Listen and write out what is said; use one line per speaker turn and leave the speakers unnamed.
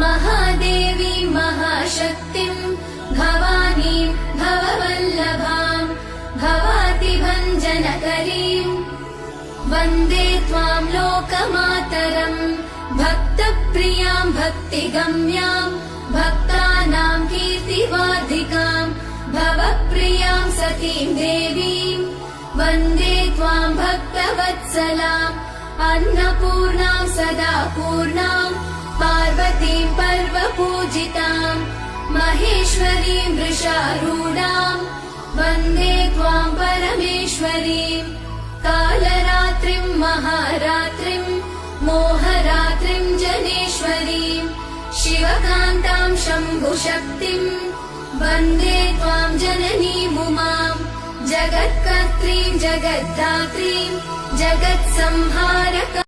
महादेवीं महाशक्तिं भवानीं भववल्लभां भवातिभञ्जनकरीं वन्दे त्वां लोकमातरम् भक्तप्रियां भक्तिगम्यां भक्तानां कीर्तिवर्धिकां भवप्रियां सतीं देवीं वन्दे त्वां भक्तवत्सलाम् अन्नपूर्णां सदा पूर्णां पार्वतीं पर्वपूजितां महेश्वरीं वृषारूढां वन्दे त्वां परमेश्वरीं कालरात्रिं महारात्रिं मोहरात्रिं जनेश्वरीं शिवकान्तां शम्भुशक्तिं वन्दे त्वां जननीमुमां जगत्कर्त्रीं जगद्धात्रीं जगत्संहारक